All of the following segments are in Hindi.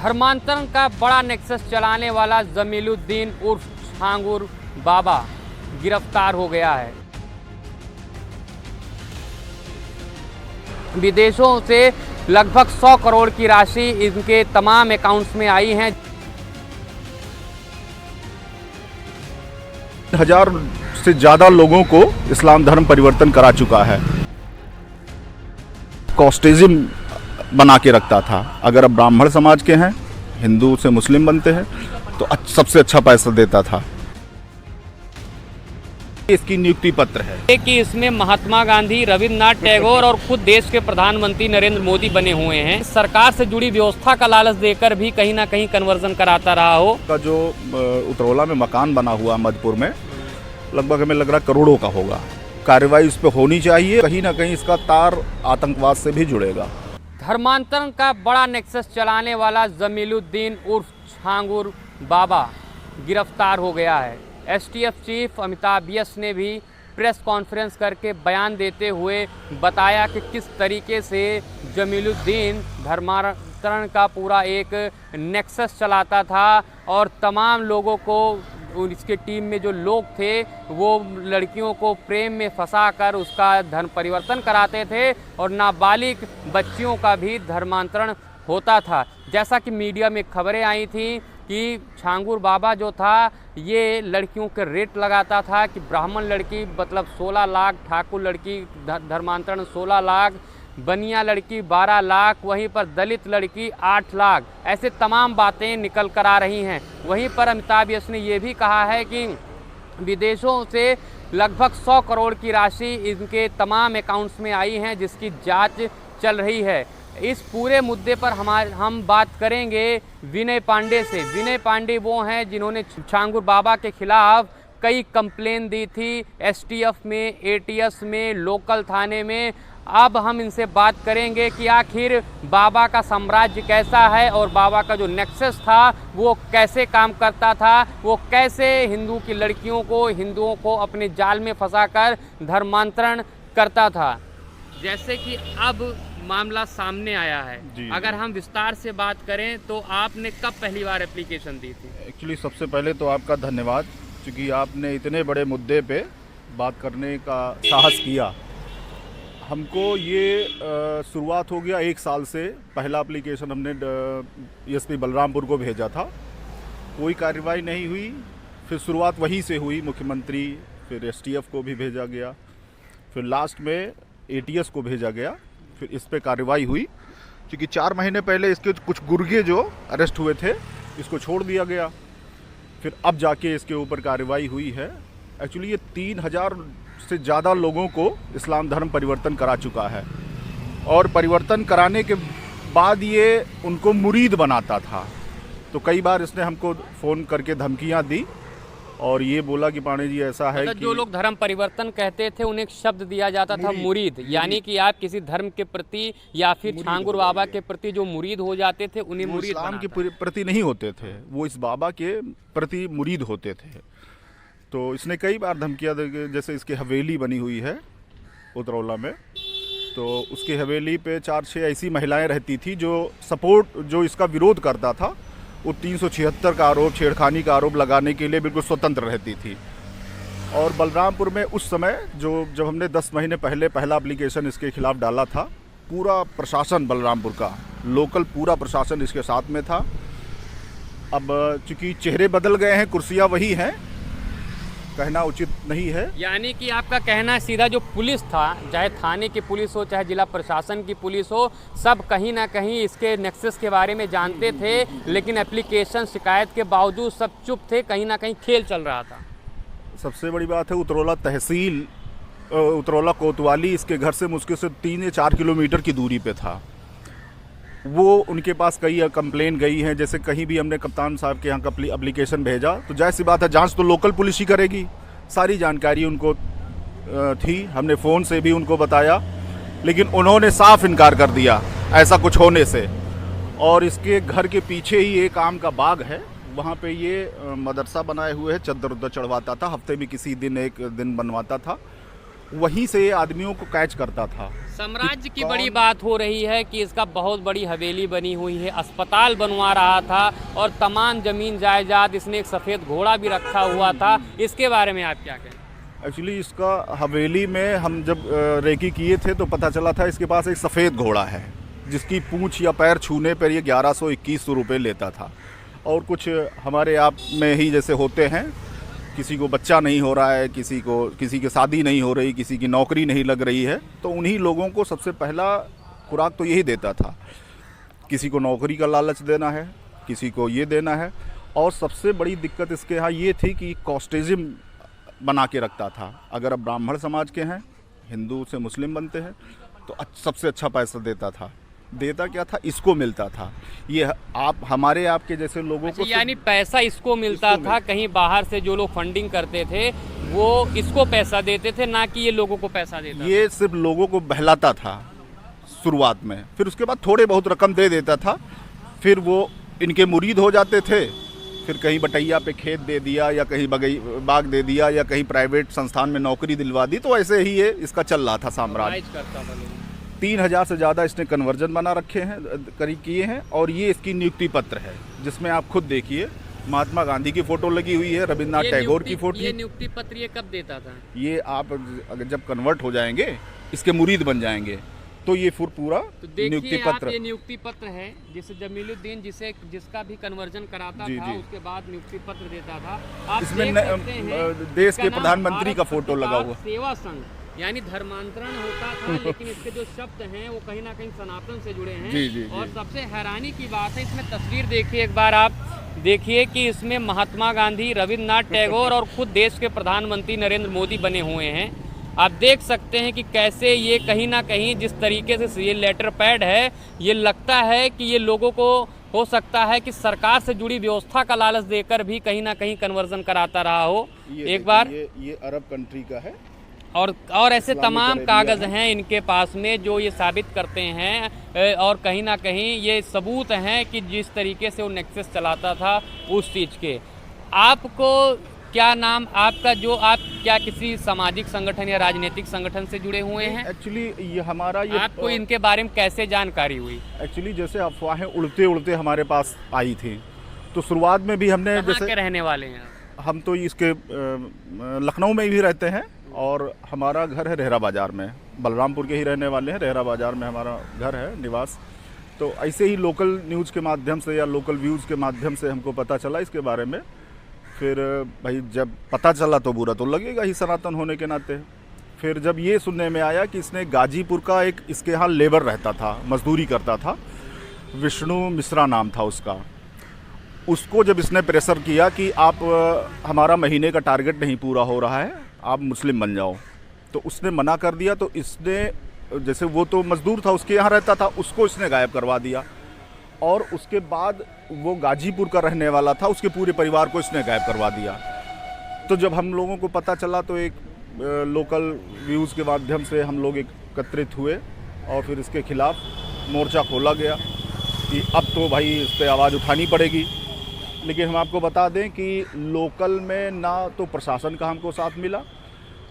धर्मांतरण का बड़ा नेक्सस चलाने वाला जमीलुद्दीन उर्फ छांगुर बाबा गिरफ्तार हो गया है। विदेशों से लगभग 100 करोड़ की राशि इनके तमाम अकाउंट्स में आई है। 1000 से ज़्यादा लोगों को इस्लाम धर्म परिवर्तन करा चुका है। कॉस्टिज्म बना के रखता था, अगर अब ब्राह्मण समाज के हैं, हिंदू से मुस्लिम बनते हैं तो सबसे अच्छा पैसा देता था। इसकी नियुक्ति पत्र है कि इसमें महात्मा गांधी, रविंद्रनाथ टैगोर और खुद देश के प्रधानमंत्री नरेंद्र मोदी बने हुए हैं। सरकार से जुड़ी व्यवस्था का लालच देकर भी कहीं ना कहीं कन्वर्जन कराता रहा हो। का जो उतरौला में मकान बना हुआ मधुपुर में, लगभग हमें लग रहा करोड़ों का होगा। कार्रवाई इस पर होनी चाहिए। कहीं ना कहीं इसका तार आतंकवाद से भी जुड़ेगा। धर्मांतरण का बड़ा नेक्सस चलाने वाला जमीलुद्दीन उर्फ छांगुर बाबा गिरफ्तार हो गया है। एसटीएफ चीफ अमिताभ यस ने भी प्रेस कॉन्फ्रेंस करके बयान देते हुए बताया कि किस तरीके से जमीलुद्दीन धर्मांतरण का पूरा एक नेक्सस चलाता था और तमाम लोगों को, इसके टीम में जो लोग थे वो लड़कियों को प्रेम में फंसाकर उसका धर्म परिवर्तन कराते थे और नाबालिग बच्चियों का भी धर्मांतरण होता था। जैसा कि मीडिया में खबरें आई थी कि छांगुर बाबा जो था ये लड़कियों के रेट लगाता था कि ब्राह्मण लड़की मतलब 16 लाख, ठाकुर लड़की धर्मांतरण 16 लाख, बनिया लड़की 12 लाख, वहीं पर दलित लड़की 8 लाख, ऐसे तमाम बातें निकल कर आ रही हैं। वहीं पर अमिताभ यस ने ये भी कहा है कि विदेशों से लगभग 100 करोड़ की राशि इनके तमाम अकाउंट्स में आई है, जिसकी जांच चल रही है। इस पूरे मुद्दे पर हम बात करेंगे विनय पांडे से। विनय पांडे वो हैं जिन्होंने छांगुर बाबा के खिलाफ कई कंप्लेन दी थी एसटीएफ में, एटीएस में, लोकल थाने में। अब हम इनसे बात करेंगे कि आखिर बाबा का साम्राज्य कैसा है और बाबा का जो नेक्सस था वो कैसे काम करता था, वो कैसे हिंदू की लड़कियों को, हिंदुओं को अपने जाल में फंसाकर धर्मांतरण करता था। जैसे कि अब मामला सामने आया है, अगर हम विस्तार से बात करें तो आपने कब पहली बार एप्लीकेशन दी थी? एक्चुअली सबसे पहले तो आपका धन्यवाद, क्योंकि आपने इतने बड़े मुद्दे पे बात करने का साहस किया। हमको ये शुरुआत हो गया 1 साल से। पहला एप्लीकेशन हमने एसपी बलरामपुर को भेजा था, कोई कार्रवाई नहीं हुई। फिर शुरुआत वहीं से हुई, मुख्यमंत्री, फिर एसटीएफ को भी भेजा गया, फिर लास्ट में एटीएस को भेजा गया, फिर इस पे कार्रवाई हुई। क्योंकि 4 महीने पहले इसके कुछ गुर्गे जो अरेस्ट हुए थे, इसको छोड़ दिया गया। फिर अब जाके इसके ऊपर कार्रवाई हुई है। एक्चुअली ये 3000 से ज़्यादा लोगों को इस्लाम धर्म परिवर्तन करा चुका है और परिवर्तन कराने के बाद ये उनको मुरीद बनाता था। तो कई बार इसने हमको फ़ोन करके धमकियां दी और ये बोला कि पांडे जी ऐसा है कि जो लोग धर्म परिवर्तन कहते थे उन्हें एक शब्द दिया जाता था मुरीद, यानी कि आप किसी धर्म के प्रति या फिर छांगुर बाबा के प्रति जो मुरीद हो जाते थे उन्हें मुरीद इस्लाम के प्रति नहीं होते थे, वो इस बाबा के प्रति मुरीद होते थे। तो इसने कई बार धमकियां, जैसे इसकी हवेली बनी हुई है उतरौला में, तो उसकी हवेली पे 4-6 ऐसी महिलाएं रहती थी जो इसका विरोध करता था। वो 376 का आरोप, छेड़खानी का आरोप लगाने के लिए बिल्कुल स्वतंत्र रहती थी। और बलरामपुर में उस समय जब हमने 10 महीने पहले पहला एप्लीकेशन इसके खिलाफ डाला था, पूरा प्रशासन बलरामपुर का, लोकल पूरा प्रशासन इसके साथ में था। अब चूँकि चेहरे बदल गए हैं, कुर्सियाँ वही हैं, कहना उचित नहीं है। यानी कि आपका कहना सीधा जो पुलिस था, चाहे थाने की पुलिस हो, चाहे जिला प्रशासन की पुलिस हो, सब कहीं ना कहीं इसके नेक्सस के बारे में जानते थे, लेकिन एप्लीकेशन शिकायत के बावजूद सब चुप थे, कहीं ना कहीं खेल चल रहा था। सबसे बड़ी बात है, उतरौला तहसील, उतरौला कोतवाली इसके घर से मुश्किल से 3 या 4 किलोमीटर की दूरी पे था। वो उनके पास कई कंप्लेन गई हैं। जैसे कहीं भी हमने कप्तान साहब के यहाँ का एप्लीकेशन भेजा तो जाहिर सी बात है जांच तो लोकल पुलिस ही करेगी, सारी जानकारी उनको थी। हमने फ़ोन से भी उनको बताया, लेकिन उन्होंने साफ इनकार कर दिया ऐसा कुछ होने से। और इसके घर के पीछे ही एक आम का बाग है, वहाँ पे ये मदरसा बनाए हुए है, चद्दर उद्दर चढ़वाता था, हफ्ते में किसी दिन एक दिन बनवाता था। वहीं से ये आदमियों को कैच करता था। साम्राज्य की कौन- बड़ी बात हो रही है कि इसका बहुत बड़ी हवेली बनी हुई है, अस्पताल बनवा रहा था और तमाम जमीन जायदाद, इसने एक सफ़ेद घोड़ा भी रखा हुआ था। इसके बारे में आप क्या कहें? एक्चुअली इसका हवेली में हम जब रेकी किए थे तो पता चला था इसके पास एक सफ़ेद घोड़ा है जिसकी पूंछ या पैर छूने पर ये 1100-2100 रुपये लेता था। और कुछ हमारे आप में ही जैसे होते हैं, किसी को बच्चा नहीं हो रहा है, किसी की शादी नहीं हो रही, किसी की नौकरी नहीं लग रही है, तो उन्हीं लोगों को सबसे पहला खुराक तो यही देता था। किसी को नौकरी का लालच देना है, किसी को ये देना है। और सबसे बड़ी दिक्कत इसके यहाँ ये थी कि कॉस्टेजिम बना के रखता था। अगर अब ब्राह्मण समाज के हैं, हिंदू से मुस्लिम बनते हैं, तो सबसे अच्छा पैसा देता था। देता क्या था? इसको मिलता था। ये आप हमारे आपके जैसे लोगों को यानी पैसा इसको मिलता था, कहीं बाहर से जो लोग फंडिंग करते थे वो इसको पैसा देते थे, ना कि ये लोगों को पैसा देता था। ये सिर्फ लोगों को बहलाता था शुरुआत में, फिर उसके बाद थोड़े बहुत रकम दे देता था। फिर वो इनके मुरीद हो जाते थे, फिर कहीं बटैया पे खेत दे दिया या कहीं बाग दे दिया या कहीं प्राइवेट संस्थान में नौकरी दिलवा दी। तो ऐसे ही ये इसका चल रहा था साम्राज्य। 3000 से ज़्यादा इसने कन्वर्जन बना रखे हैं, करीब किए हैं। और ये इसकी नियुक्ति पत्र है जिसमें आप खुद देखिए महात्मा गांधी की फ़ोटो लगी हुई है, रविन्द्रनाथ टैगोर की फ़ोटो। ये नियुक्ति पत्र ये कब देता था? ये आप अगर जब कन्वर्ट हो जाएंगे, इसके मुरीद बन जाएंगे, तो ये पूरा तो नियुक्ति पत्र। ये नियुक्ति पत्र है जिसे जमीलुद्दीन जिसका भी कन्वर्जन कराता जी, था, जी। उसके बाद नियुक्ति पत्र देता था। आप इसमें देख सकते हैं, देश इसका के नाम प्रधानमंत्री का भारत फोटो लगा हुआ। सेवा संघ यानी धर्मांतरण होता था, लेकिन इसके जो शब्द हैं वो कहीं ना कहीं सनातन से जुड़े हैं। जी, जी, जी। और सबसे हैरानी की बात है, इसमें तस्वीर देखिए एक बार आप देखिए कि इसमें महात्मा गांधी, रविन्द्रनाथ टैगोर और खुद देश के प्रधानमंत्री नरेंद्र मोदी बने हुए हैं। आप देख सकते हैं कि कैसे ये कहीं ना कहीं जिस तरीके से ये लेटर पैड है, ये लगता है कि ये लोगों को हो सकता है कि सरकार से जुड़ी व्यवस्था का लालच देकर भी कहीं ना कहीं कन्वर्जन कराता रहा हो। एक बार ये अरब कंट्री का है और ऐसे इस्लामिक तमाम अरेबिया कागज़ है। हैं इनके पास में जो ये साबित करते हैं और कहीं ना कहीं ये सबूत हैं कि जिस तरीके से वो नेक्सस चलाता था उस चीज़ के। आपको क्या नाम आपका, जो आप क्या किसी सामाजिक संगठन या राजनीतिक संगठन से जुड़े हुए हैं? एक्चुअली ये हमारा ये आपको इनके बारे में कैसे जानकारी हुई? एक्चुअली जैसे अफवाहें उड़ते उड़ते हमारे पास आई थी, तो शुरुआत में भी हमने कहाँ जैसे के रहने वाले हैं? हम तो इसके लखनऊ में भी रहते हैं और हमारा घर है रेहरा बाज़ार में। बलरामपुर के ही रहने वाले हैं, रेहरा बाज़ार में हमारा घर है, निवास। तो ऐसे ही लोकल न्यूज़ के माध्यम से या लोकल व्यूज़ के माध्यम से हमको पता चला इसके बारे में। फिर भाई जब पता चला तो बुरा तो लगेगा ही सनातन होने के नाते। फिर जब ये सुनने में आया कि इसने गाजीपुर का एक इसके यहाँ लेबर रहता था, मजदूरी करता था, विष्णु मिश्रा नाम था उसका, उसको जब इसने प्रेशर किया कि आप हमारा महीने का टारगेट नहीं पूरा हो रहा है, आप मुस्लिम बन जाओ, तो उसने मना कर दिया। तो इसने, जैसे वो तो मजदूर था, उसके यहाँ रहता था, उसको इसने गायब करवा दिया। और उसके बाद वो गाजीपुर का रहने वाला था, उसके पूरे परिवार को इसने गायब करवा दिया। तो जब हम लोगों को पता चला तो एक लोकल व्यूज़ के माध्यम से हम लोग एकत्रित हुए और फिर इसके खिलाफ मोर्चा खोला गया कि अब तो भाई इस पर आवाज़ उठानी पड़ेगी। लेकिन हम आपको बता दें कि लोकल में ना तो प्रशासन का हमको साथ मिला,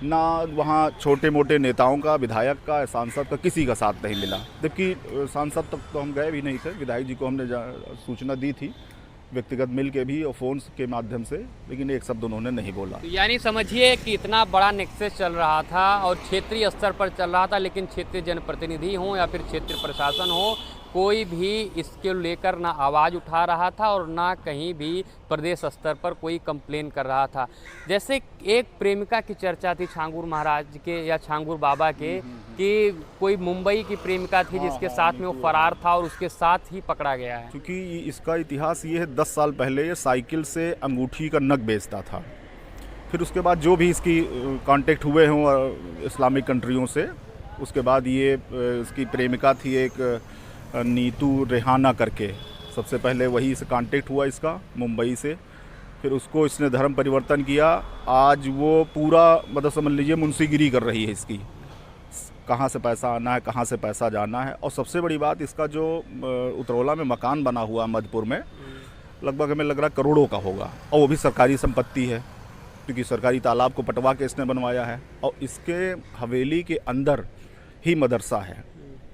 ना वहाँ छोटे मोटे नेताओं का, विधायक का, सांसद का, किसी का साथ नहीं मिला। जबकि सांसद तक तो हम गए भी नहीं थे, विधायक जी को हमने सूचना दी थी व्यक्तिगत मिल के भी और फ़ोन के माध्यम से, लेकिन एक शब्द उन्होंने नहीं बोला। तो यानी समझिए कि इतना बड़ा नेक्सस चल रहा था और क्षेत्रीय स्तर पर चल रहा था, लेकिन क्षेत्रीय जनप्रतिनिधि हो या फिर क्षेत्रीय प्रशासन हो, कोई भी इसके लेकर ना आवाज़ उठा रहा था और ना कहीं भी प्रदेश स्तर पर कोई कंप्लेन कर रहा था। जैसे एक प्रेमिका की चर्चा थी छांगुर महाराज के या छांगुर बाबा के, कि कोई मुंबई की प्रेमिका थी जिसके साथ में वो फरार था और उसके साथ ही पकड़ा गया है। क्योंकि इसका इतिहास ये है, 10 साल पहले ये साइकिल से अंगूठी का नग बेचता था। फिर उसके बाद जो भी इसकी कांटेक्ट हुए हों इस्लामिक कंट्रियों से, उसके बाद ये इसकी प्रेमिका थी एक नीतू रेहाना करके, सबसे पहले वही से कांटेक्ट हुआ इसका मुंबई से। फिर उसको इसने धर्म परिवर्तन किया। आज वो पूरा मतलब समझ लीजिए मुंशीगिरी कर रही है इसकी, कहाँ से पैसा आना है, कहाँ से पैसा जाना है। और सबसे बड़ी बात, इसका जो उतरौला में मकान बना हुआ मधुपुर में, लगभग हमें लग रहा है करोड़ों का होगा, और वो भी सरकारी संपत्ति है। क्योंकि सरकारी तालाब को पटवा के इसने बनवाया है और इसके हवेली के अंदर ही मदरसा है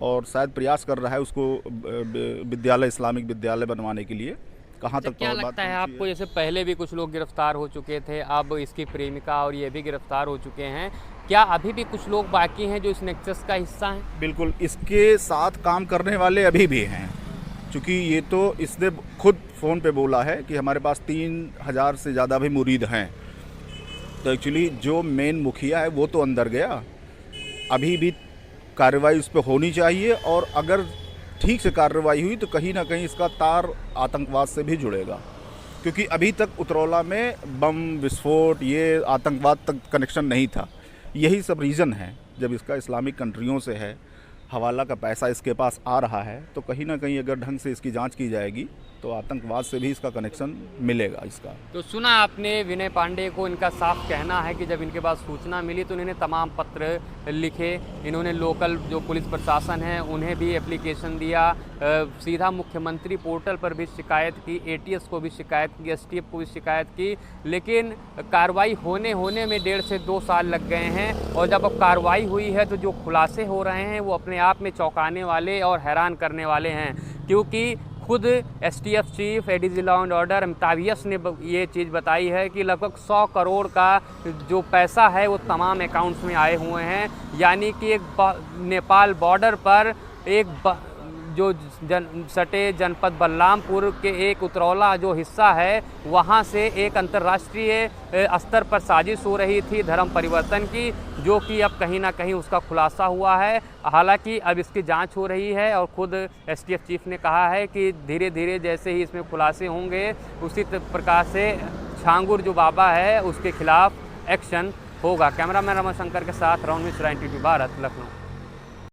और शायद प्रयास कर रहा है उसको विद्यालय, इस्लामिक विद्यालय बनवाने के लिए। कहाँ तक क्या लगता है आपको, जैसे पहले भी कुछ लोग गिरफ्तार हो चुके थे, अब इसकी प्रेमिका और ये भी गिरफ्तार हो चुके हैं, क्या अभी भी कुछ लोग बाकी हैं जो इस नेक्सस का हिस्सा हैं? बिल्कुल, इसके साथ काम करने वाले अभी भी हैं, क्योंकि ये तो इसने खुद फ़ोन पे बोला है कि हमारे पास 3000 से ज़्यादा भी मुरीद हैं। तो एक्चुअली जो मेन मुखिया है वो तो अंदर गया, अभी भी कार्रवाई उस पर होनी चाहिए और अगर ठीक से कार्रवाई हुई तो कहीं ना कहीं इसका तार आतंकवाद से भी जुड़ेगा, क्योंकि अभी तक उतरौला में बम विस्फोट, ये आतंकवाद तक कनेक्शन नहीं था। यही सब रीज़न है, जब इसका इस्लामिक कंट्रियों से है, हवाला का पैसा इसके पास आ रहा है, तो कहीं ना कहीं अगर ढंग से इसकी जांच की जाएगी तो आतंकवाद से भी इसका कनेक्शन मिलेगा इसका। तो सुना आपने विनय पांडे को, इनका साफ कहना है कि जब इनके पास सूचना मिली तो इन्होंने तमाम पत्र लिखे, इन्होंने लोकल जो पुलिस प्रशासन है उन्हें भी एप्लीकेशन दिया, सीधा मुख्यमंत्री पोर्टल पर भी शिकायत की, एटीएस को भी शिकायत की, एसटीएफ को भी शिकायत की, लेकिन कार्रवाई होने में 1.5 से 2 साल लग गए हैं। और जब अब कार्रवाई हुई है तो जो खुलासे हो रहे हैं वो अपने आप में चौंकाने वाले और हैरान करने वाले हैं, क्योंकि खुद STF chief ADG law and order Amitabh yes ने ये चीज़ बताई है कि लगभग 100 करोड़ का जो पैसा है वो तमाम अकाउंट्स में आए हुए हैं। यानी कि एक नेपाल बॉर्डर पर एक जो सटे जनपद बलरामपुर के एक उतरौला जो हिस्सा है, वहाँ से एक अंतर्राष्ट्रीय स्तर पर साजिश हो रही थी धर्म परिवर्तन की, जो कि अब कहीं ना कहीं उसका खुलासा हुआ है। हालांकि अब इसकी जांच हो रही है और खुद एसटीएफ चीफ ने कहा है कि धीरे धीरे जैसे ही इसमें खुलासे होंगे उसी प्रकार से छांगुर जो बाबा है उसके खिलाफ एक्शन होगा। कैमरामैन रमन शंकर के साथ राहुल मिश्रा, NTV भारत, लखनऊ।